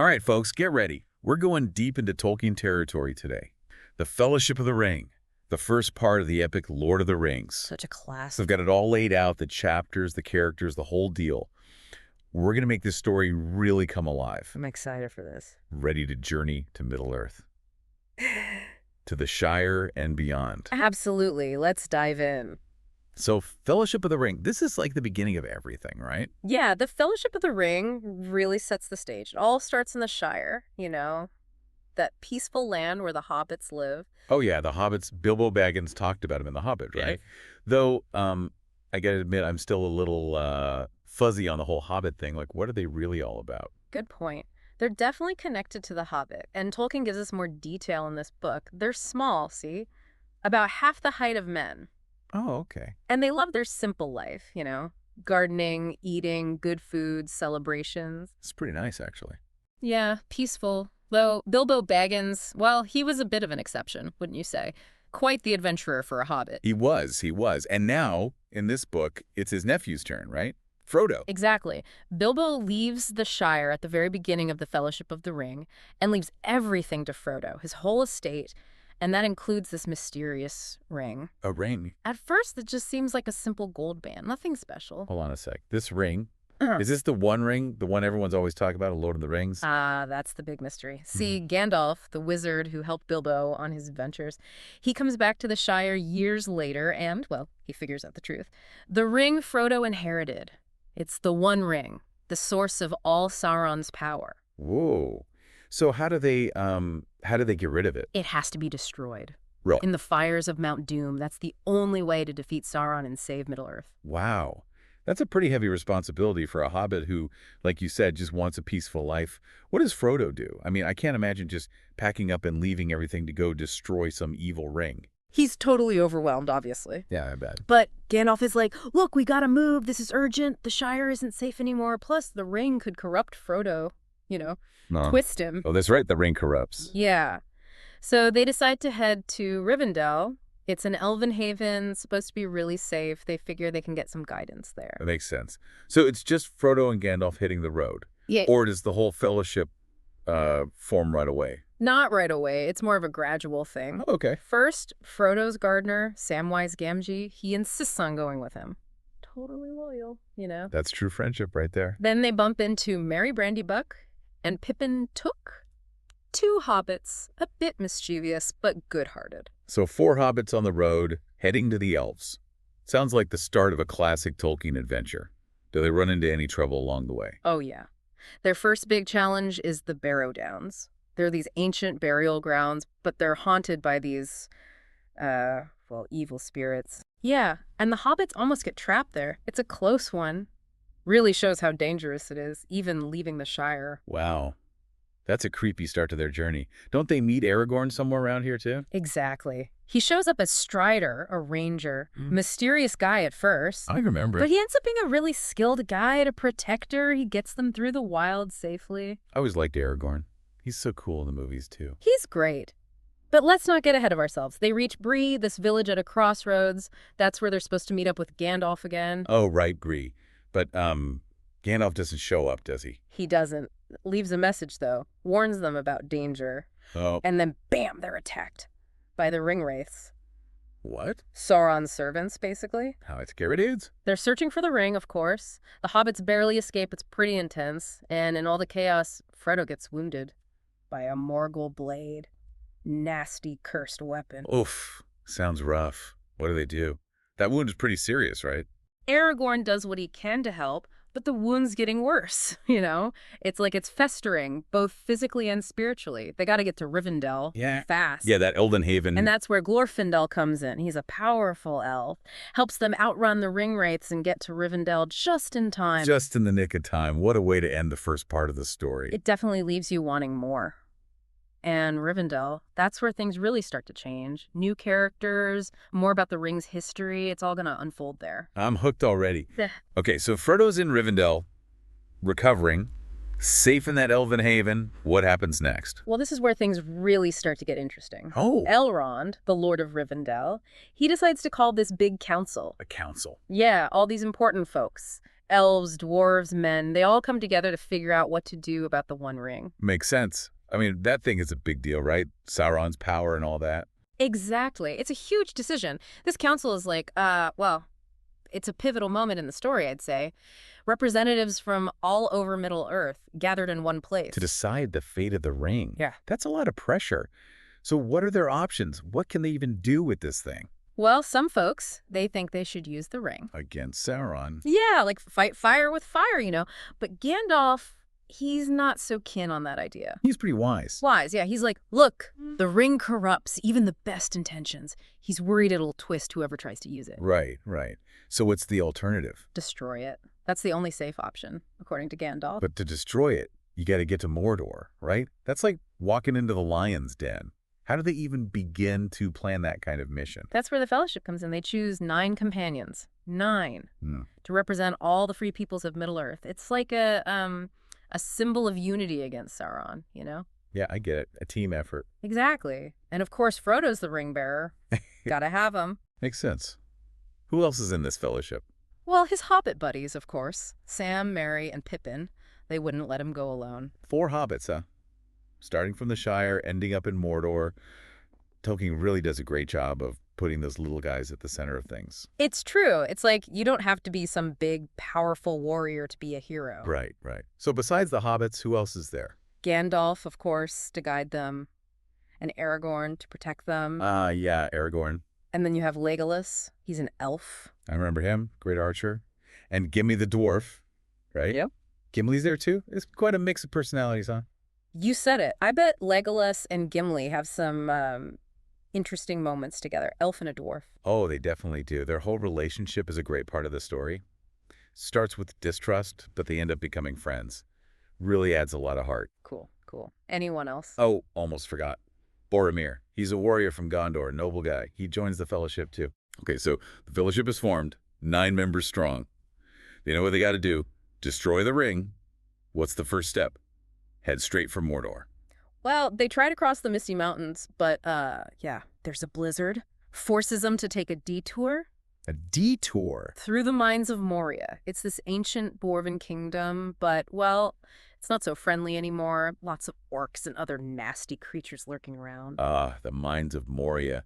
All right, folks, get ready. We're going deep into Tolkien territory today. The Fellowship of the Ring, the first part of the epic Lord of the Rings. Such a classic. So I've got it all laid out, the chapters, the characters, the whole deal. We're going to make this story really come alive. I'm excited for this. Ready to journey to Middle-earth, to the Shire and beyond. Absolutely. Let's dive in. So Fellowship of the Ring, this is like the beginning of everything, right? Yeah, the Fellowship of the Ring really sets the stage. It all starts in the Shire, that peaceful land where the hobbits live. Oh yeah, the Hobbits, Bilbo Baggins talked about him in The Hobbit, right? Yeah. Though, I gotta admit, I'm still a little fuzzy on the whole Hobbit thing. Like, what are they really all about? Good point. They're definitely connected to the Hobbit, and Tolkien gives us more detail in this book. They're small, see? About half the height of men. Oh, okay. And they love their simple life, gardening, eating, good food, celebrations. It's pretty nice, actually. Yeah, peaceful. Though Bilbo Baggins, well, he was a bit of an exception, wouldn't you say? Quite the adventurer for a hobbit. He was. And now, in this book, it's his nephew's turn, right? Frodo. Exactly. Bilbo leaves the Shire at the very beginning of the Fellowship of the Ring and leaves everything to Frodo, his whole estate, and that includes this mysterious ring. A ring? At first, it just seems like a simple gold band, nothing special. Hold on a sec. This ring, is this the one ring, the one everyone's always talking about, a Lord of the Rings? Ah, that's the big mystery. See, Gandalf, the wizard who helped Bilbo on his adventures, he comes back to the Shire years later and, well, he figures out the truth. The ring Frodo inherited. It's the One Ring, the source of all Sauron's power. Whoa. So how do they get rid of it? It has to be destroyed. Really? In the fires of Mount Doom, that's the only way to defeat Sauron and save Middle-earth. Wow. That's a pretty heavy responsibility for a hobbit who, like you said, just wants a peaceful life. What does Frodo do? I mean, I can't imagine just packing up and leaving everything to go destroy some evil ring. He's totally overwhelmed, obviously. Yeah, I bet. But Gandalf is like, look, we gotta move. This is urgent. The Shire isn't safe anymore. Plus, the ring could corrupt Frodo, twist him. Oh, that's right. The ring corrupts. Yeah. So they decide to head to Rivendell. It's an elven haven, supposed to be really safe. They figure they can get some guidance there. That makes sense. So it's just Frodo and Gandalf hitting the road? Yeah. Or does the whole fellowship form right away? Not right away. It's more of a gradual thing. Oh, okay. First, Frodo's gardener, Samwise Gamgee, he insists on going with him. Totally loyal, That's true friendship right there. Then they bump into Merry Brandybuck and Pippin Took. Two hobbits, a bit mischievous, but good-hearted. So 4 hobbits on the road, heading to the elves. Sounds like the start of a classic Tolkien adventure. Do they run into any trouble along the way? Oh, yeah. Their first big challenge is the Barrow Downs. They're these ancient burial grounds, but they're haunted by these, evil spirits. Yeah, and the hobbits almost get trapped there. It's a close one. Really shows how dangerous it is, even leaving the Shire. Wow. That's a creepy start to their journey. Don't they meet Aragorn somewhere around here, too? Exactly. He shows up as Strider, a ranger. Mysterious guy at first. I remember. But he ends up being a really skilled guide, a protector. He gets them through the wild safely. I always liked Aragorn. He's so cool in the movies, too. He's great. But let's not get ahead of ourselves. They reach Bree, this village at a crossroads. That's where they're supposed to meet up with Gandalf again. Oh, right, Bree. But, Gandalf doesn't show up, does he? He doesn't. Leaves a message, though. Warns them about danger. Oh. And then, bam, they're attacked. By the ringwraiths. What? Sauron's servants, basically. How it's scary dudes? They're searching for the ring, of course. The hobbits barely escape. It's pretty intense. And in all the chaos, Frodo gets wounded by a Morgul blade. Nasty, cursed weapon. Oof. Sounds rough. What do? That wound is pretty serious, right? Aragorn does what he can to help, but the wound's getting worse, It's like it's festering, both physically and spiritually. They got to get to Rivendell fast. Yeah, that Elden Haven. And that's where Glorfindel comes in. He's a powerful elf. Helps them outrun the ringwraiths and get to Rivendell just in time. Just in the nick of time. What a way to end the first part of the story. It definitely leaves you wanting more. And Rivendell, that's where things really start to change. New characters, more about the ring's history. It's all going to unfold there. I'm hooked already. Okay, so Frodo's in Rivendell, recovering, safe in that Elven Haven. What happens next? Well, this is where things really start to get interesting. Oh. Elrond, the Lord of Rivendell, he decides to call this big council. A council. Yeah, all these important folks. Elves, dwarves, men, they all come together to figure out what to do about the One Ring. Makes sense. I mean, that thing is a big deal, right? Sauron's power and all that. Exactly. It's a huge decision. This council is like, well, it's a pivotal moment in the story, I'd say. Representatives from all over Middle-earth gathered in one place. To decide the fate of the ring. Yeah. That's a lot of pressure. So what are their options? What can they even do with this thing? Well, some folks, they think they should use the ring. Against Sauron. Yeah, like fight fire with fire. But Gandalf, he's not so keen on that idea. He's pretty wise. Wise, yeah. He's like, look, the ring corrupts even the best intentions. He's worried it'll twist whoever tries to use it. Right, right. So what's the alternative? Destroy it. That's the only safe option, according to Gandalf. But to destroy it, you got to get to Mordor, right? That's like walking into the lion's den. How do they even begin to plan that kind of mission? That's where the Fellowship comes in. They choose 9 companions, 9, to represent all the free peoples of Middle-earth. It's like a symbol of unity against Sauron. Yeah, I get it. A team effort. Exactly. And of course, Frodo's the ring bearer. Gotta have him. Makes sense. Who else is in this fellowship? Well, his hobbit buddies, of course. Sam, Merry, and Pippin. They wouldn't let him go alone. 4 hobbits, huh? Starting from the Shire, ending up in Mordor. Tolkien really does a great job of putting those little guys at the center of things. It's true. It's like you don't have to be some big, powerful warrior to be a hero. Right, right. So besides the hobbits, who else is there? Gandalf, of course, to guide them, and Aragorn to protect them. Yeah, Aragorn. And then you have Legolas. He's an elf. I remember him. Great archer. And Gimli the dwarf, right? Yep. Gimli's there too? It's quite a mix of personalities, huh? You said it. I bet Legolas and Gimli have some interesting moments together. Elf and a dwarf. Oh, they definitely do. Their whole relationship is a great part of the story. Starts with distrust, but they end up becoming friends. Really adds a lot of heart. Cool, cool. Anyone else? Oh, almost forgot. Boromir. He's a warrior from Gondor, noble guy. He joins the Fellowship too. Okay, so the Fellowship is formed, 9 members strong. They know what they got to do. Destroy the ring. What's the first step? Head straight for Mordor. Well, they try to cross the Misty Mountains, but, yeah, there's a blizzard. Forces them to take a detour. A detour? Through the mines of Moria. It's this ancient dwarven kingdom, but, well, it's not so friendly anymore. Lots of orcs and other nasty creatures lurking around. The mines of Moria.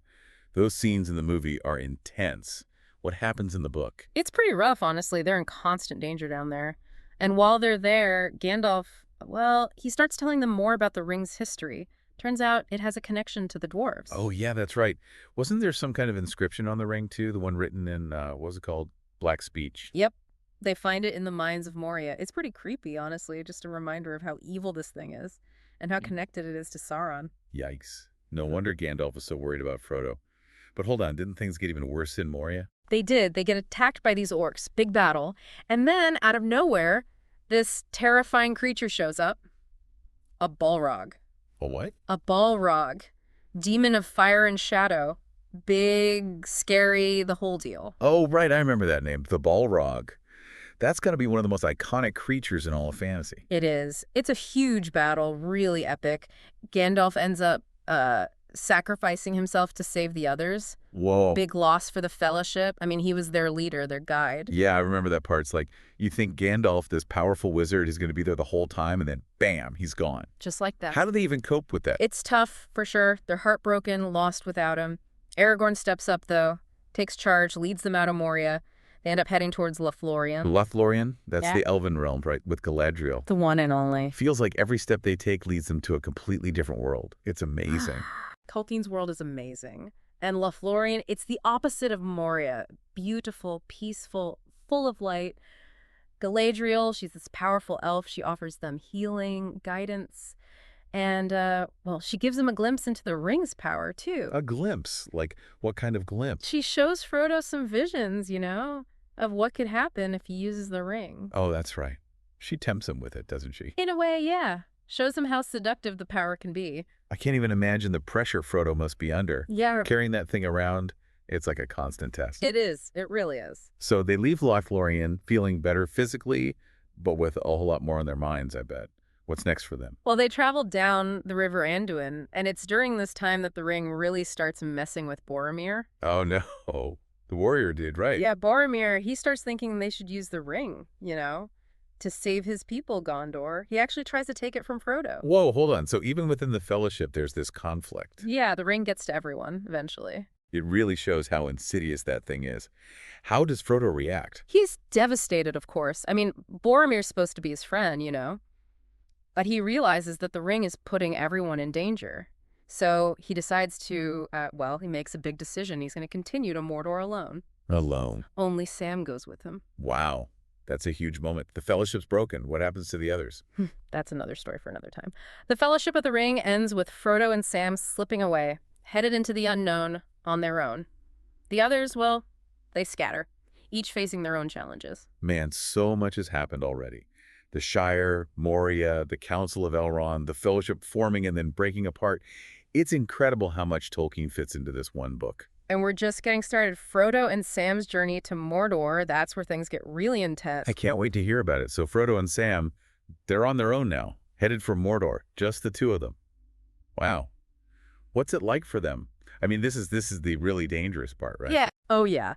Those scenes in the movie are intense. What happens in the book? It's pretty rough, honestly. They're in constant danger down there. And while they're there, Gandalf, well, he starts telling them more about the ring's history. Turns out it has a connection to the dwarves. Oh, yeah, that's right. Wasn't there some kind of inscription on the ring, too? The one written in, what was it called? Black Speech. Yep. They find it in the mines of Moria. It's pretty creepy, honestly. Just a reminder of how evil this thing is and how connected it is to Sauron. Yikes. No wonder Gandalf was so worried about Frodo. But hold on, didn't things get even worse in Moria? They did. They get attacked by these orcs. Big battle. And then, out of nowhere, this terrifying creature shows up. A Balrog. A what? A Balrog. Demon of fire and shadow. Big, scary, the whole deal. Oh, right, I remember that name. The Balrog. That's got to be one of the most iconic creatures in all of fantasy. It is. It's a huge battle, really epic. Gandalf ends up sacrificing himself to save the others. Whoa. Big loss for the Fellowship. I mean, he was their leader, their guide. Yeah, I remember that part. It's like, you think Gandalf, this powerful wizard, is going to be there the whole time, and then bam, he's gone. Just like that. How do they even cope with that? It's tough, for sure. They're heartbroken, lost without him. Aragorn steps up, though, takes charge, leads them out of Moria. They end up heading towards Lothlorien. Lothlorien? That's Yeah. the Elven realm, right, with Galadriel. The one and only. Feels like every step they take leads them to a completely different world. It's amazing. Tolkien's world is amazing. And Lothlorien, it's the opposite of Moria. Beautiful, peaceful, full of light. Galadriel, she's this powerful elf. She offers them healing, guidance. And, well, she gives them a glimpse into the ring's power, too. A glimpse? Like, what kind of glimpse? She shows Frodo some visions, of what could happen if he uses the ring. Oh, that's right. She tempts him with it, doesn't she? In a way, yeah. Shows him how seductive the power can be. I can't even imagine the pressure Frodo must be under. Yeah. Carrying that thing around, it's like a constant test. It is. It really is. So they leave Lothlorien feeling better physically, but with a whole lot more on their minds, I bet. What's next for them? Well, they travel down the river Anduin, and it's during this time that the ring really starts messing with Boromir. Oh, no. The warrior did, right. Yeah, Boromir, he starts thinking they should use the ring, to save his people, Gondor. He actually tries to take it from Frodo. Whoa, hold on. So even within the Fellowship, there's this conflict. Yeah, the ring gets to everyone, eventually. It really shows how insidious that thing is. How does Frodo react? He's devastated, of course. I mean, Boromir's supposed to be his friend, but he realizes that the ring is putting everyone in danger. So he decides to, he makes a big decision. He's going to continue to Mordor alone. Alone. Only Sam goes with him. Wow. That's a huge moment. The Fellowship's broken. What happens to the others? That's another story for another time. The Fellowship of the Ring ends with Frodo and Sam slipping away, headed into the unknown on their own. The others, well, they scatter, each facing their own challenges. Man, so much has happened already. The Shire, Moria, the Council of Elrond, the Fellowship forming and then breaking apart. It's incredible how much Tolkien fits into this one book. And we're just getting started. Frodo and Sam's journey to Mordor, that's where things get really intense. I can't wait to hear about it. So Frodo and Sam, they're on their own now, headed for Mordor, just the two of them. Wow. What's it like for them? I mean, this is the really dangerous part, right? Yeah. Oh, yeah.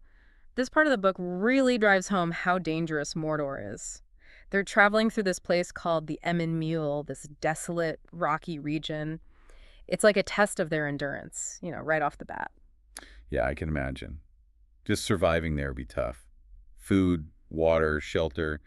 This part of the book really drives home how dangerous Mordor is. They're traveling through this place called the Emyn Muil, this desolate, rocky region. It's like a test of their endurance, right off the bat. Yeah, I can imagine. Just surviving there would be tough. Food, water, shelter.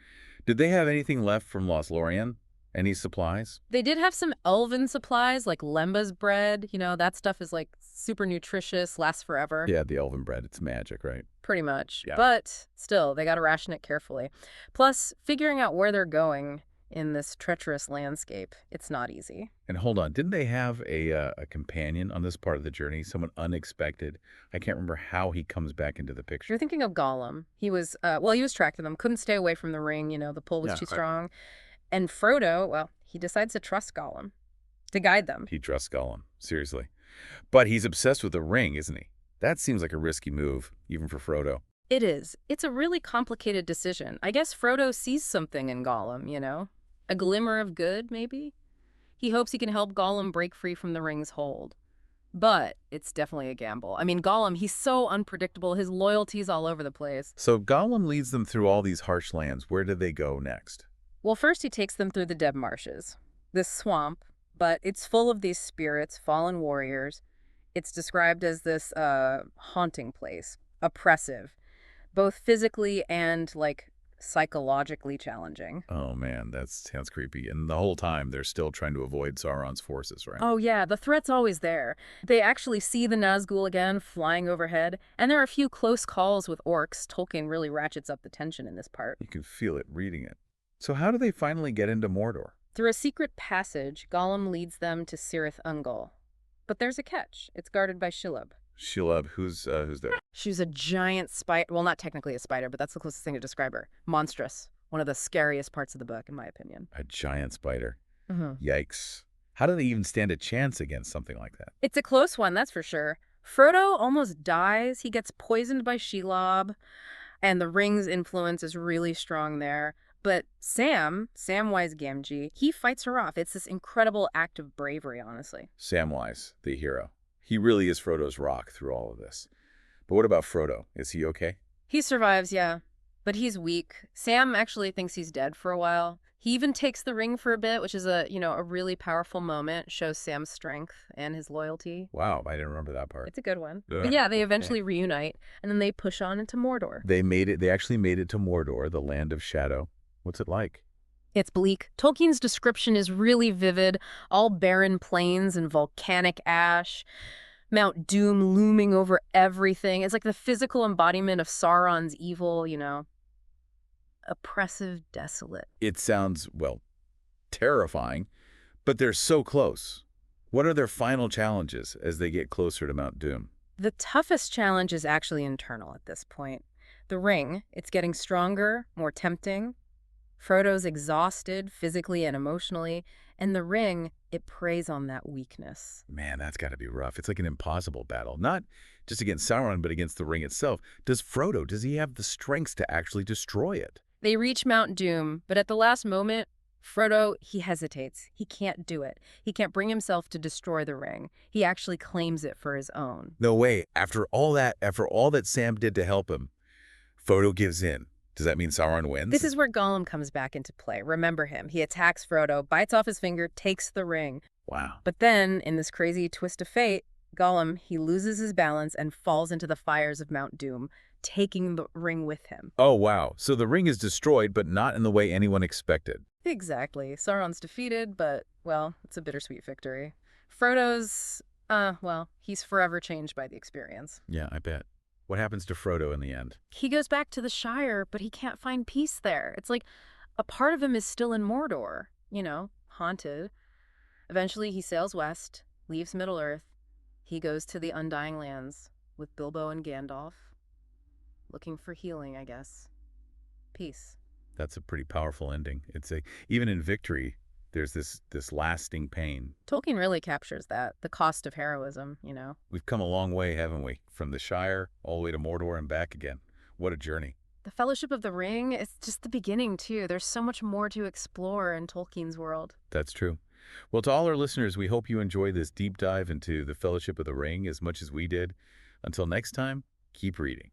Did they have anything left from Lothlorien? Any supplies? They did have some elven supplies, like Lemba's bread. That stuff is like super nutritious, lasts forever. Yeah, the elven bread. It's magic, right? Pretty much. Yeah. But still, they got to ration it carefully. Plus, figuring out where they're going in this treacherous landscape, it's not easy. And hold on, didn't they have a companion on this part of the journey? Someone unexpected? I can't remember how he comes back into the picture. You're thinking of Gollum. He was, he was tracking them, couldn't stay away from the ring, the pull was too strong. And Frodo, well, he decides to trust Gollum, to guide them. He trusts Gollum, seriously. But he's obsessed with the ring, isn't he? That seems like a risky move, even for Frodo. It is. It's a really complicated decision. I guess Frodo sees something in Gollum, A glimmer of good, maybe? He hopes he can help Gollum break free from the ring's hold. But it's definitely a gamble. I mean, Gollum, he's so unpredictable. His loyalty's all over the place. So Gollum leads them through all these harsh lands. Where do they go next? Well, first he takes them through the Dead Marshes, this swamp, but it's full of these spirits, fallen warriors. It's described as this haunting place, oppressive, both physically and, psychologically challenging. Oh, man, that sounds creepy. And the whole time, they're still trying to avoid Sauron's forces, right? Oh, yeah, the threat's always there. They actually see the Nazgul again flying overhead, and there are a few close calls with orcs. Tolkien really ratchets up the tension in this part. You can feel it reading it. So how do they finally get into Mordor? Through a secret passage, Gollum leads them to Cirith Ungol. But there's a catch. It's guarded by Shelob. Shelob, who's there? She's a giant spider. Well, not technically a spider, but that's the closest thing to describe her. Monstrous. One of the scariest parts of the book, in my opinion. A giant spider. Mm-hmm. Yikes. How do they even stand a chance against something like that? It's a close one, that's for sure. Frodo almost dies. He gets poisoned by Shelob, and the ring's influence is really strong there. But Samwise Gamgee, he fights her off. It's this incredible act of bravery, honestly. Samwise, the hero. He really is Frodo's rock through all of this. But what about Frodo? Is he okay? He survives, yeah. But he's weak. Sam actually thinks he's dead for a while. He even takes the ring for a bit, which is a really powerful moment. Shows Sam's strength and his loyalty. Wow, I didn't remember that part. It's a good one. But yeah, they eventually reunite, and then they push on into Mordor. They actually made it to Mordor, the land of shadow. What's it like? It's bleak. Tolkien's description is really vivid. All barren plains and volcanic ash. Mount Doom looming over everything. It's like the physical embodiment of Sauron's evil, oppressive, desolate. It sounds, terrifying, but they're so close. What are their final challenges as they get closer to Mount Doom? The toughest challenge is actually internal at this point. The ring, it's getting stronger, more tempting. Frodo's exhausted physically and emotionally, and the ring, it preys on that weakness. Man, that's got to be rough. It's like an impossible battle, not just against Sauron, but against the ring itself. Does he have the strength to actually destroy it? They reach Mount Doom, but at the last moment, Frodo, he hesitates. He can't do it. He can't bring himself to destroy the ring. He actually claims it for his own. No way. After all that Sam did to help him, Frodo gives in. Does that mean Sauron This wins? is where Gollum comes back into play. Remember him. He attacks Frodo, bites off his finger, takes the ring. Wow. But then, in this crazy twist of fate, Gollum, he loses his balance and falls into the fires of Mount Doom, taking the ring with him. Oh, wow. So the ring is destroyed, but not in the way anyone expected. Exactly. Sauron's defeated, but, well, it's a bittersweet victory. Frodo's, well, he's forever changed by the experience. Yeah, I bet. What happens to Frodo in the end? He goes back to the Shire, but he can't find peace there. It's like a part of him is still in Mordor, haunted. Eventually, he sails west, leaves Middle-earth. He goes to the Undying Lands with Bilbo and Gandalf, looking for healing, I guess. Peace. That's a pretty powerful ending. Even in victory, there's this lasting pain. Tolkien really captures that, the cost of heroism. We've come a long way, haven't we? From the Shire all the way to Mordor and back again. What a journey. The Fellowship of the Ring is just the beginning, too. There's so much more to explore in Tolkien's world. That's true. Well, to all our listeners, we hope you enjoy this deep dive into the Fellowship of the Ring as much as we did. Until next time, keep reading.